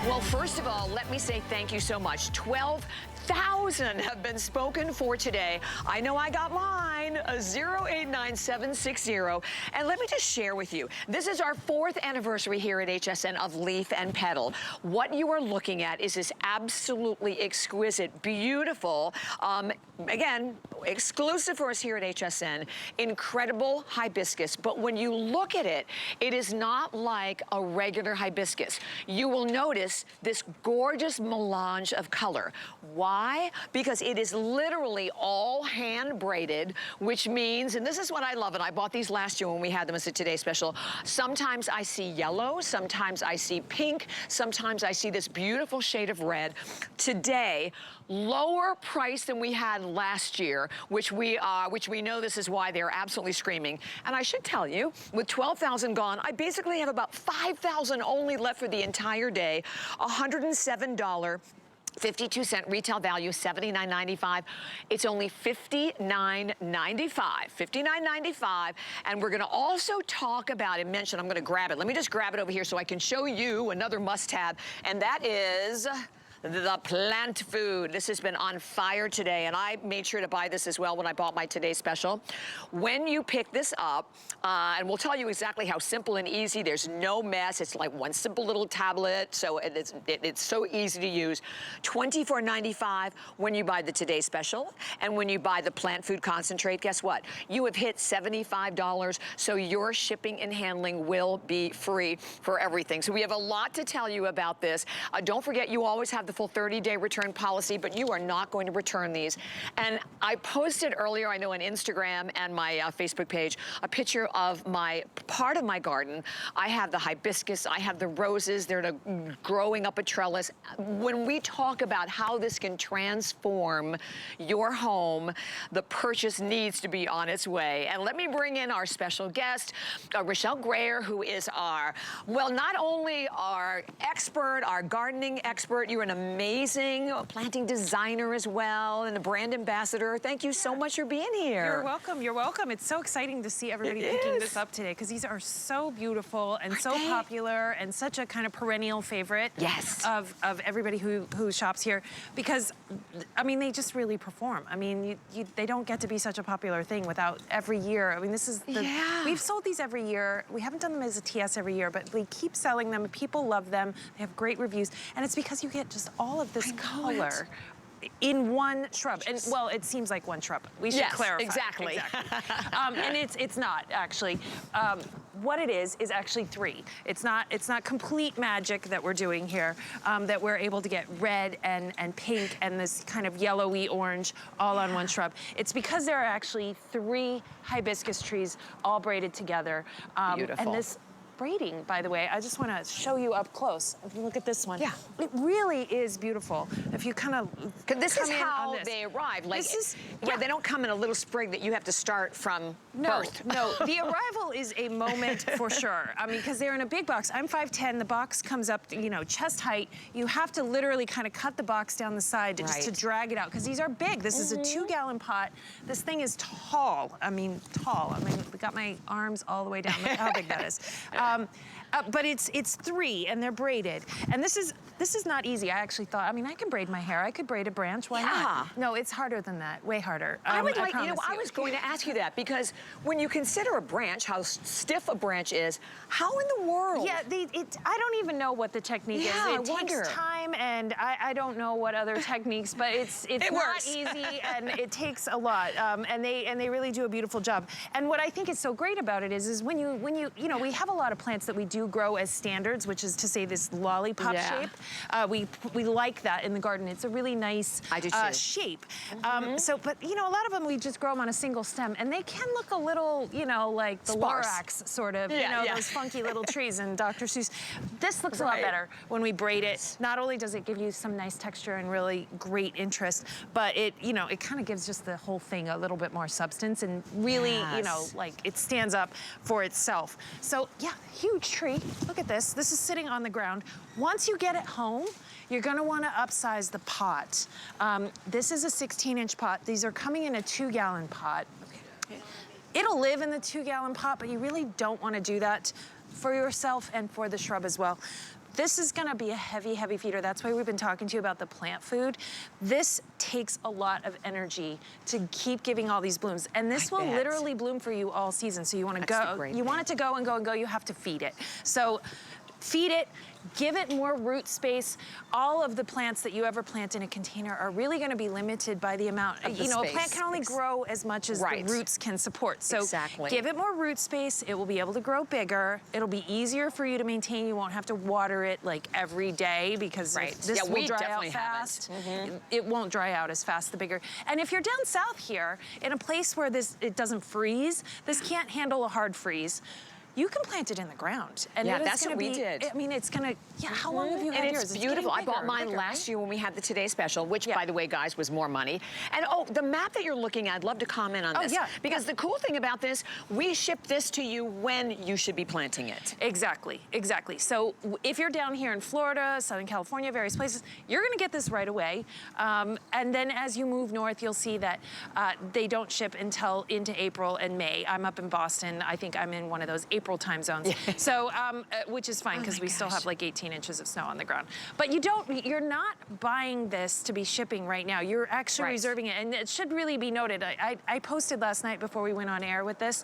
Well, first of all, let me say thank you so much. 12,000 have been spoken for today. I know I got mine, 089760. And let me just share with you, this is our 4th anniversary here at HSN of Leaf and Petal. What you are looking at is this absolutely exquisite, beautiful, again, exclusive for us here at HSN, incredible hibiscus. But when you look at it, it is not like a regular hibiscus. You will notice this gorgeous melange of color. Why? Because it is literally all hand braided, which means, and this is what I love, and I bought these last year when we had them as a Today Special. Sometimes I see yellow, sometimes I see pink, sometimes I see this beautiful shade of red. Today, lower price than we had last year, which we know this is why they're absolutely screaming. And I should tell you, with 12,000 gone, I basically have about 5,000 only left for the entire day. $107. 52-cent retail value, $79.95. It's only $59.95. $59.95. And we're gonna also talk about and mention, I'm gonna grab it. Let me just grab it over here so I can show you another must-have, and that is the plant food. This has been on fire today, and I made sure to buy this as well when I bought my Today Special. When you pick this up, and we'll tell you exactly how simple and easy, there's no mess. It's like one simple little tablet, so it's so easy to use. $24.95 when you buy the Today Special, and when you buy the plant food concentrate, guess what? You have hit $75, so your shipping and handling will be free for everything. So we have a lot to tell you about this. Don't forget, you always have the full 30-day return policy, but you are not going to return these. And I posted earlier, I know on Instagram and my Facebook page, a picture of part of my garden. I have the hibiscus, I have the roses, they're growing up a trellis. When we talk about how this can transform your home, the purchase needs to be on its way. And let me bring in our special guest, Rochelle Grayer, who is not only our expert, our gardening expert, you're an amazing planting designer as well, and a brand ambassador. Thank you so much for being here. You're welcome, you're welcome. It's so exciting to see everybody picking this up today, because these are so beautiful and so popular and such a kind of perennial favorite of everybody who shops here, because, I mean, they just really perform. I mean, they don't get to be such a popular thing without every year. I mean, this is we've sold these every year. We haven't done them as a TS every year, but we keep selling them. People love them. They have great reviews, and it's because you get just all of this color in one shrub. And well, it seems like one shrub. We should clarify. Exactly. And it's not actually. What it is actually 3. It's not complete magic that we're doing here, that we're able to get red and pink and this kind of yellowy orange all on one shrub. It's because there are actually 3 hibiscus trees all braided together. Beautiful. And this braiding, by the way, I just want to show you up close. Look at this one. Yeah. It really is beautiful. If you kind of this is how they arrive. Like, they don't come in a little sprig that you have to start from birth. No, the arrival is a moment for sure. I mean, because they're in a big box. I'm 5'10", the box comes up, you know, chest height. You have to literally kind of cut the box down the side just to drag it out, because these are big. This is a 2-gallon pot. This thing is tall. I mean, tall. I mean, I got my arms all the way down. Look how big that is. But it's 3, and they're braided. And this is not easy. I actually thought, I mean, I can braid my hair. I could braid a branch. Why not? No, it's harder than that. Way harder. I would like, I was going to ask you that, because when you consider a branch, how stiff a branch is, how in the world? Yeah, I don't even know what the technique is. It takes time, and I don't know what other techniques, but it's not easy, and it takes a lot. And they really do a beautiful job. And what I think is so great about it is when you know, we have a lot of plants that we do grow as standards, which is to say this lollipop shape. We like that in the garden. It's a really nice shape. But you know, a lot of them we just grow them on a single stem, and they can look a little, you know, like the Lorax sort of, you know, those funky little trees in Dr. Seuss. This looks a lot better when we braid it. Not only does it give you some nice texture and really great interest, but it, you know, it kind of gives just the whole thing a little bit more substance, and really, you know, like it stands up for itself. So yeah, huge tree. Look at this. This is sitting on the ground. Once you get it home, you're gonna wanna upsize the pot. This is a 16-inch pot. These are coming in a 2-gallon pot. It'll live in the 2-gallon pot, but you really don't wanna do that for yourself and for the shrub as well. This is gonna be a heavy, heavy feeder. That's why we've been talking to you about the plant food. This takes a lot of energy to keep giving all these blooms. And this will literally bloom for you all season. So you wanna want it to go and go and go, you have to feed it. So feed it, give it more root space. All of the plants that you ever plant in a container are really gonna be limited by the amount, a plant can only grow as much as the roots can support. So give it more root space, it will be able to grow bigger. It'll be easier for you to maintain. You won't have to water it like every day because this will dry out fast. It won't dry out as fast the bigger. And if you're down south here, in a place where it doesn't freeze, this can't handle a hard freeze, you can plant it in the ground. And that's what we did. I mean, it's gonna, how long have you had yours? It's beautiful. I bought mine last year when we had the Today Special, which, by the way, guys, was more money. And, the map that you're looking at, I'd love to comment on this. Because the cool thing about this, we ship this to you when you should be planting it. Exactly, exactly. So if you're down here in Florida, Southern California, various places, you're gonna get this right away. And then as you move north, you'll see that they don't ship until into April and May. I'm up in Boston. I think I'm in one of those April time zones. So, which is fine because we still have like 18 inches of snow on the ground. But you're not buying this to be shipping right now. You're actually reserving it. And it should really be noted. I posted last night before we went on air with this,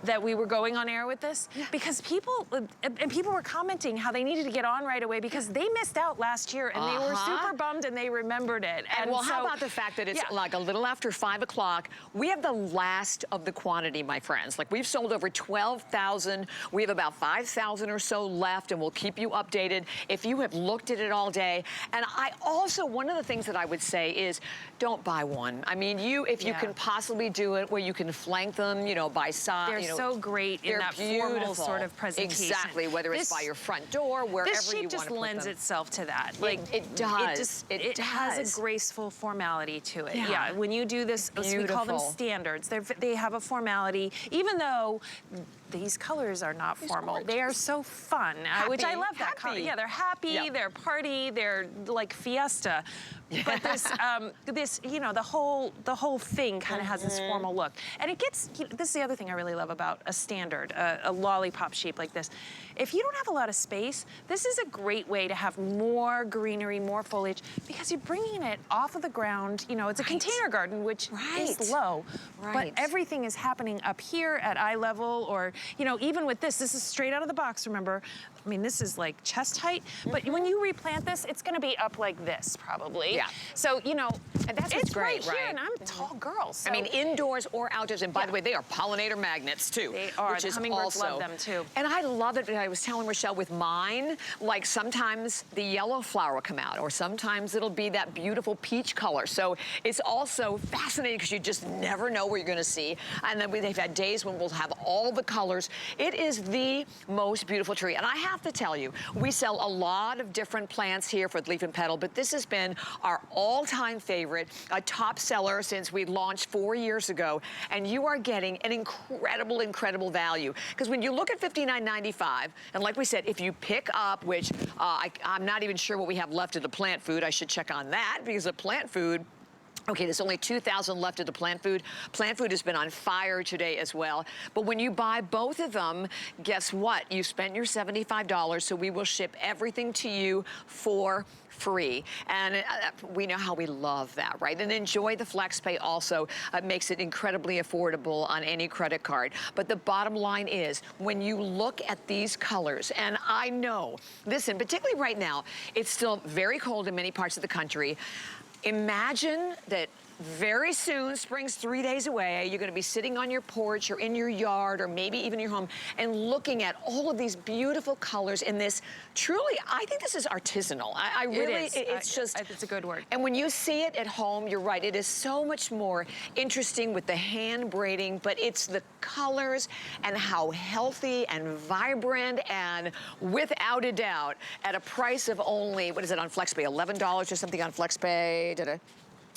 that we were going on air with this, because people were commenting how they needed to get on right away because they missed out last year and they were super bummed and they remembered it. And well, how about the fact that it's like a little after 5 o'clock? We have the last of the quantity, my friends. Like, we've sold over 12,000. We have about 5,000 or so left, and we'll keep you updated if you have looked at it all day. And I also, one of the things that I would say is, don't buy one. I mean, if you can possibly do it where you can flank them, by size. They're so great in that formal sort of presentation. Exactly, whether it's by your front door, wherever you want to put them. This shape just lends itself to that. Like, it does. It has a graceful formality to it. Yeah, when you do this, we call them standards. They have a formality, even though these colors are not formal. They are so fun, which I love that color. Yeah, they're happy, they're party, they're like fiesta. But this, the whole thing kind of has this formal look. And it gets, this is the other thing I really love about a standard, a lollipop shape like this. If you don't have a lot of space, this is a great way to have more greenery, more foliage, because you're bringing it off of the ground. It's a container garden, which is low, but everything is happening up here at eye level, or, even with this is straight out of the box, remember? I mean, this is like chest height, but when you replant this, it's gonna be up like this, probably. Yeah. So, and that's what's great, here, and I'm a tall girl. So. I mean, indoors or outdoors, and by the way, they are pollinator magnets, too. They are, which the hummingbirds love them, too. And I love it, I was telling Rochelle with mine, like sometimes the yellow flower will come out, or sometimes it'll be that beautiful peach color. So it's also fascinating because you just never know where you're gonna see. And then they've had days when we'll have all the colors. It is the most beautiful tree. And I have to tell you, we sell a lot of different plants here for Leaf and Petal, but this has been our all-time favorite, a top seller since we launched 4 years ago. And you are getting an incredible, incredible value. Because when you look at $59.95, and like we said, if you pick up, which I'm not even sure what we have left of the plant food, I should check on that, because the plant food, okay, there's only 2,000 left of the plant food. Plant food has been on fire today as well. But when you buy both of them, guess what? You spent your $75, so we will ship everything to you for free. And we know how we love that, right? And enjoy the flex pay also. Makes it incredibly affordable on any credit card. But the bottom line is, when you look at these colors, and I know, listen, particularly right now, it's still very cold in many parts of the country. Imagine that very soon, spring's 3 days away, you're gonna be sitting on your porch or in your yard or maybe even your home and looking at all of these beautiful colors in this truly, I think this is artisanal. I really, it's a good word. And when you see it at home, you're right, it is so much more interesting with the hand braiding, but it's the colors and how healthy and vibrant, and without a doubt, at a price of only, what is it on FlexPay, $11 or something on FlexPay?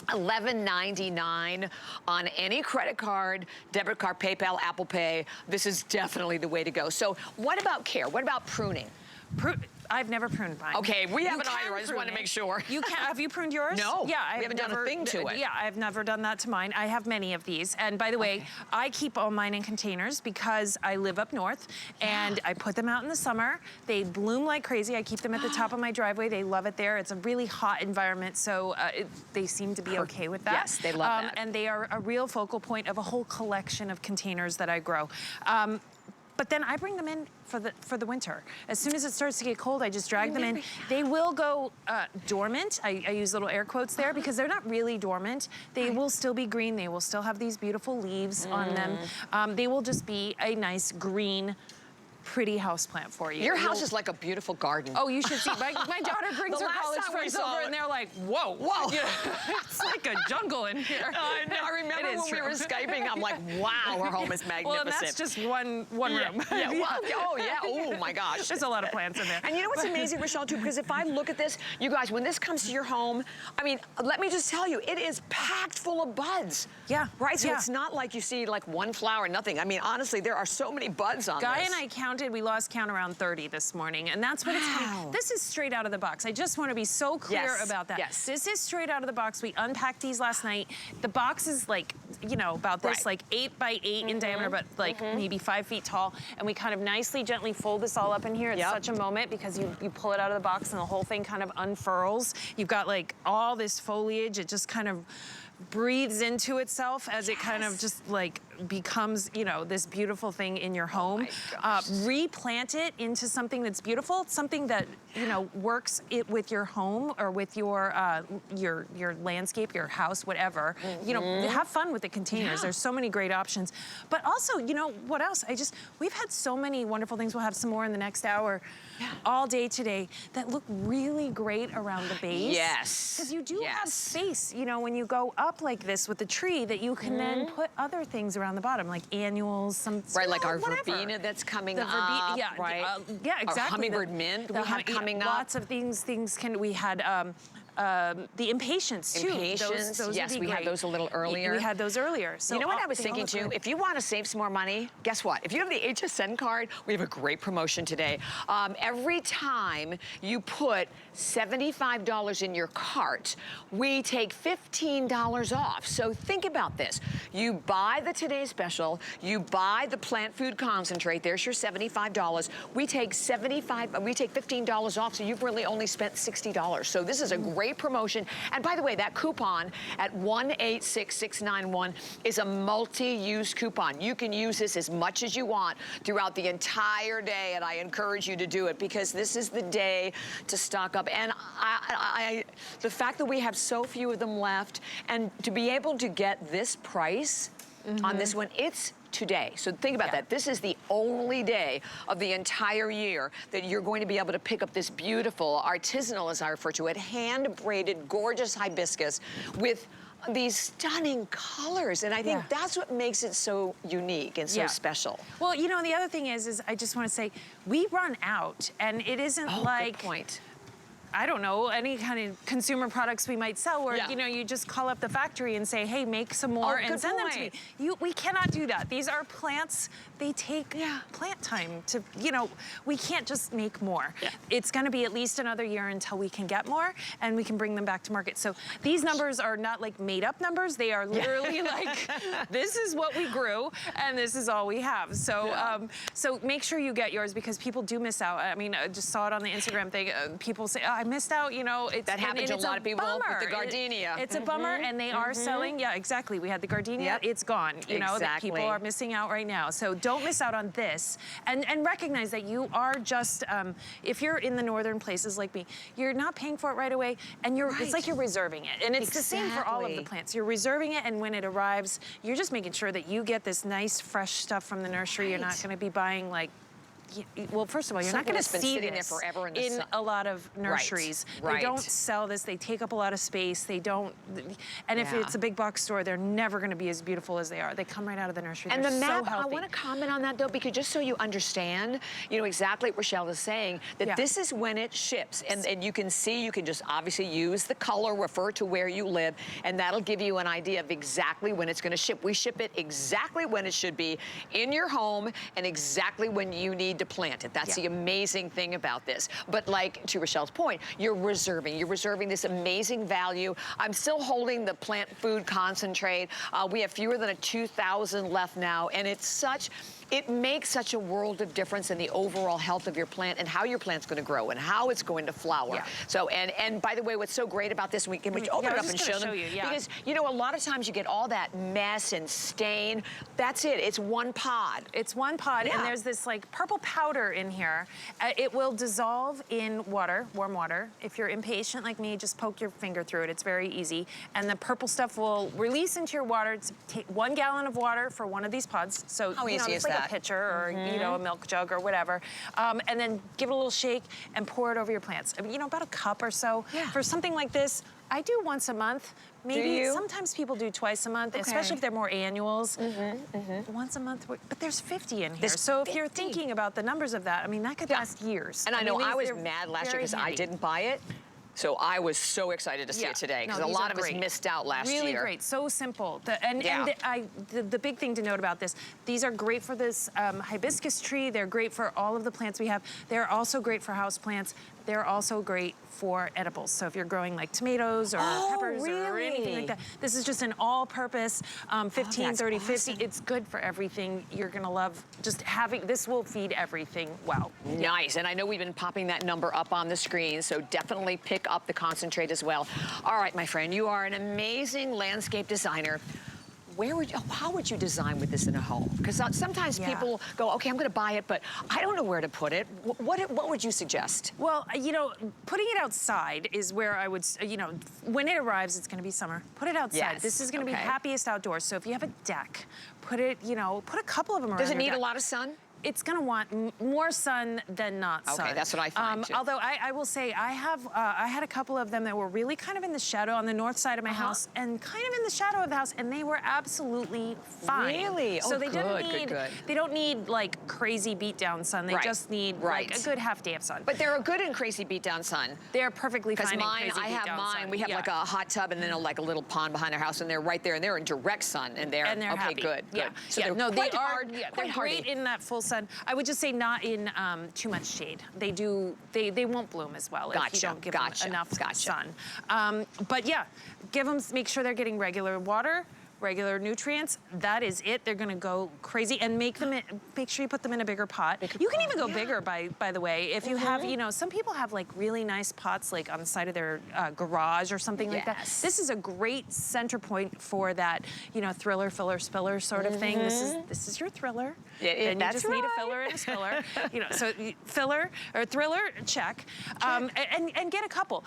$11.99 on any credit card, debit card, PayPal, Apple Pay. This is definitely the way to go. So what about care? What about pruning? I've never pruned mine. Okay, we haven't either. I just wanted to make sure. You can. Have you pruned yours? No. Yeah, we haven't done a thing to it. Yeah, I've never done that to mine. I have many of these. And by the way, I keep all mine in containers because I live up north and I put them out in the summer. They bloom like crazy. I keep them at the top of my driveway. They love it there. It's a really hot environment, so they seem to be okay with that. Yes, they love that. And they are a real focal point of a whole collection of containers that I grow. But then I bring them in for the winter. As soon as it starts to get cold, I just drag them in. They will go dormant. I use little air quotes there because they're not really dormant. They will still be green. They will still have these beautiful leaves on them. They will just be a nice green, pretty houseplant for you. Your house is like a beautiful garden. Oh, you should see. My daughter brings her college friends over and they're like, whoa. Whoa. Yeah, it's like a jungle in here. I remember when we were Skyping, I'm like, wow, our home is magnificent. Well, and that's just one room. Yeah, well, oh, yeah. Oh, my gosh. There's a lot of plants in there. And you know what's amazing, Rochelle, too? Because if I look at this, you guys, when this comes to your home, I mean, let me just tell you, it is packed full of buds. Yeah. Right? So it's not like you see like one flower, nothing. I mean, honestly, there are so many buds on Guy this. and I counted, we lost count around 30 this morning, and that's what it's coming. This is straight out of the box. I just want to be so clear about that. Yes. This is straight out of the box. We unpacked these last night. The box is like, you know, about this, like 8 by 8 in diameter, but like maybe 5 feet tall. And we kind of nicely, gently fold this all up in here. It's such a moment because you pull it out of the box and the whole thing kind of unfurls. You've got like all this foliage. It just kind of breathes into itself as it kind of just like becomes, you know, this beautiful thing in your home. Replant it into something that's beautiful, something that, you know, works it with your home or with your landscape, your house, whatever. You know, have fun with the containers. There's so many great options. But also, you know, what else? We've had so many wonderful things. We'll have some more in the next hour, all day today, that look really great around the base. Yes. Because you do have space, you know, when you go up like this with the tree, that you can then put other things around the bottom, like annuals, some like our verbena that's coming up, right? Yeah, exactly. Our hummingbird mint we have coming up. Lots of things we had the impatiens too. Impatiens, those yes, we had those a little earlier. We had those earlier. So you know what I was thinking too? If you want to save some more money, guess what? If you have the HSN card, we have a great promotion today. Every time you put $75 in your cart, we take $15 off. So think about this. You buy the Today Special, you buy the plant food concentrate, there's your $75. We take $15 off, so you've really only spent $60. So this is a great promotion. And by the way, that coupon at 186691 is a multi-use coupon. You can use this as much as you want throughout the entire day, and I encourage you to do it because this is the day to stock up. And the fact that we have so few of them left, and to be able to get this price on this one, it's today. So think about that. This is the only day of the entire year that you're going to be able to pick up this beautiful, artisanal, as I refer to it, hand-braided, gorgeous hibiscus with these stunning colors. And I think that's what makes it so unique and so special. Well, you know, the other thing is I just want to say, we run out, and it isn't like... Good point. I don't know, any kind of consumer products we might sell where, you know, you just call up the factory and say, hey, make some more and send them to me. We cannot do that. These are plants. They take plant time to, you know, we can't just make more. It's going to be at least another year until we can get more and we can bring them back to market. So these numbers are not like made up numbers. They are literally like, this is what we grew and this is all we have. So, so make sure you get yours because people do miss out. I mean, I just saw it on the Instagram thing. People say, oh, I missed out, you know. That happens to a lot of people with the gardenia. It's a bummer, and they are selling. Yeah, exactly. We had the gardenia. It's gone. You know, that people are missing out right now. So don't miss out on this, and recognize that you are just, if you're in the northern places like me, you're not paying for it right away, and it's like you're reserving it. And it's the same for all of the plants. You're reserving it, and when it arrives, you're just making sure that you get this nice, fresh stuff from the nursery. You're not going to be buying like, well, first of all, you're not going to see this forever in a lot of nurseries. They don't sell this. They take up a lot of space. They don't, and if it's a big box store, they're never going to be as beautiful as they are. They come right out of the nursery. And they're the map, so healthy. I want to comment on that though, because just so you understand, you know, exactly what Rochelle is saying, that this is when it ships. And you can see, you can just obviously use the color, refer to where you live, and that'll give you an idea of exactly when it's going to ship. We ship it exactly when it should be in your home and exactly when you need need to plant it. That's the amazing thing about this. But like to Rochelle's point, you're reserving this amazing value. I'm still holding the plant food concentrate. We have fewer than 2,000 left now, and it makes such a world of difference in the overall health of your plant and how your plant's going to grow and how it's going to flower. Yeah. So, and by the way, what's so great about this, we can open it up and show them. Because, you know, a lot of times you get all that mess and stain. That's it. It's one pod. It's one pod, and there's this like purple powder in here. It will dissolve in water, warm water. If you're impatient like me, just poke your finger through it. It's very easy. And the purple stuff will release into your water. It's 1 gallon of water for one of these pods. So, how easy is that? A pitcher or you know, a milk jug or whatever, and then give it a little shake and pour it over your plants. I mean, you know, about a cup or so. For something like this, I do once a month. Maybe sometimes people do twice a month, especially if they're more annuals. Once a month, but there's 50 in here. So if you're thinking about the numbers of that, I mean, that could last years. And I know I was mad last year because I didn't buy it. So I was so excited to see it today because a lot of us missed out last year. Really great, so simple. The big thing to note about this, these are great for this hibiscus tree. They're great for all of the plants we have. They're also great for house plants. They're also great for edibles. So if you're growing like tomatoes or peppers or anything like that, this is just an all-purpose 15, 30, 50. It's good for everything. You're gonna love just having, this will feed everything well. Nice, and I know we've been popping that number up on the screen, so definitely pick up the concentrate as well. All right, my friend, you are an amazing landscape designer. How would you design with this in a home? Because sometimes people go, okay, I'm going to buy it, but I don't know where to put it. What would you suggest? Well, you know, putting it outside is where I would, you know, when it arrives, it's going to be summer. Put it outside. This is going to be happiest outdoors. So if you have a deck, put it, you know, put a couple of them around. Does it need a lot of sun? It's gonna want more sun than not sun. Okay, that's what I find too. Although I will say I had a couple of them that were really kind of in the shadow on the north side of my house and kind of in the shadow of the house, and they were absolutely fine. Really? So they didn't need, they don't need like crazy beat down sun. They just need like a good half day of sun. But they're good in crazy beat down sun. They're perfectly fine in crazy beat down sun. I have mine. We have like a hot tub and then like a little pond behind our house, and they're right there, and they're in direct sun, and they're happy. Good. So they're great in that full sun. I would just say not in too much shade. They won't bloom as well if you don't give them enough sun. But yeah, make sure they're getting regular water, regular nutrients. That is it. They're gonna go crazy, and make sure you put them in a bigger pot. You can even go bigger, by the way. If you have, you know, some people have like really nice pots like on the side of their garage or something like that. This is a great center point for that, you know, thriller, filler, spiller sort of thing. This is your thriller. And you just need a filler and a spiller. You know, so filler or thriller, check. And get a couple.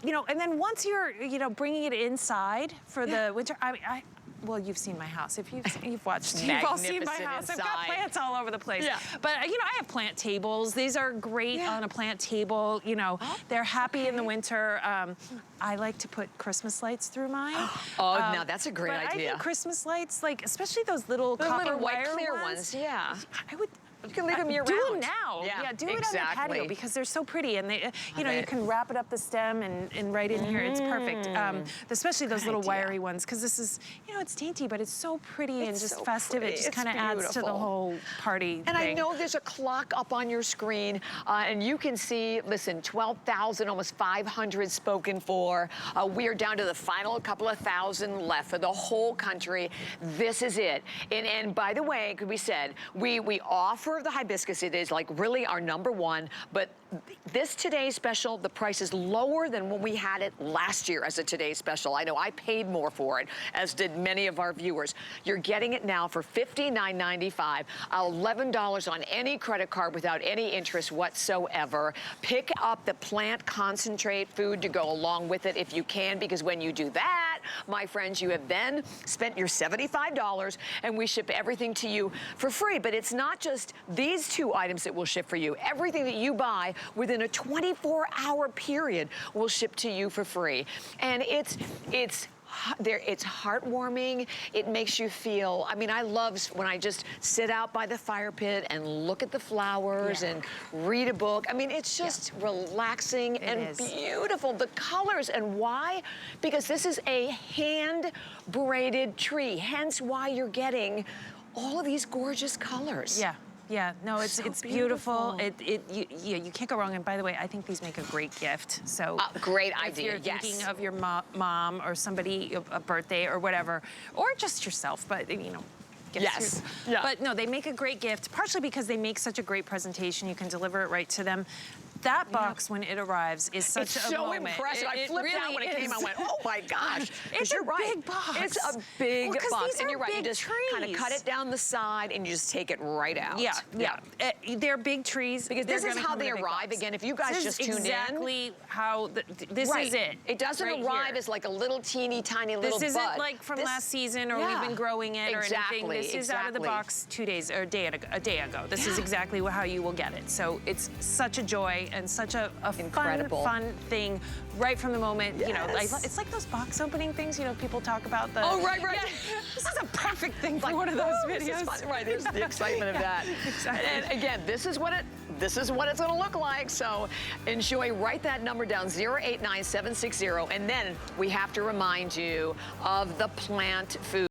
You know, and then once you're, you know, bringing it inside for the winter, well, you've seen my house. If you've watched, you've all seen my house. I've got plants all over the place. But you know, I have plant tables. These are great on a plant table. You know, they're happy in the winter. I like to put Christmas lights through mine. Now that's a great idea. I think Christmas lights, like especially those little copper white wire clear ones. I would. You can leave them year round. Do them now. Do it on the patio because they're so pretty, and they, you know, you can wrap it up the stem and right in here. It's perfect. Especially those little wiry ones, because this is, you know, it's dainty, but it's so pretty and just festive. It just kind of adds to the whole party. And I know there's a clock up on your screen, and you can see, listen, 12,000, almost 500 spoken for. We are down to the final couple of thousand left for the whole country. This is it. And by the way, we said we offer the hibiscus. It is like really our #1, but this today's special, the price is lower than when we had it last year as a today's special. I know I paid more for it, as did many of our viewers. You're getting it now for $59.95, $11 on any credit card without any interest whatsoever. Pick up the plant concentrate food to go along with it if you can, because when you do that, my friends, you have then spent your $75 and we ship everything to you for free. But it's not just these 2 items that will ship for you. Everything that you buy within a 24-hour period will ship to you for free. And it's heartwarming. It makes you feel, I mean, I love when I just sit out by the fire pit and look at the flowers and read a book. I mean, it's just relaxing and beautiful. The colors, and why? Because this is a hand-braided tree, hence why you're getting all of these gorgeous colors. Yeah, no, it's beautiful. You can't go wrong. And by the way, I think these make a great gift. So great idea. If you're thinking of your mom or somebody, a birthday or whatever, or just yourself, but you know. Yes. Yeah. But no, they make a great gift, partially because they make such a great presentation. You can deliver it right to them. That box, when it arrives, is such a moment. It's so impressive. I flipped really out when it came. I went, oh my gosh. It's you're a right. big box. It's a big box. And you're right. You just trees. kind of cut it down the side and you just take it right out. Yeah. They're big trees. Because this is how they arrive. Again, if you guys just tuned in. Exactly how, this is it. It doesn't arrive as like a little teeny tiny little bud. This isn't like from last season or we've been growing it or anything. This is out of the box 2 days or a day ago. This is exactly how you will get it. So it's such a joy and such a fun thing right from the moment. You know, it's like those box opening things. You know, people talk about the. Oh, right. Yeah, this is a perfect thing for one of those videos. Right, there's the excitement of that. Exactly. And again, this is what it's going to look like. So enjoy. Write that number down, 089760, and then we have to remind you of the plant food.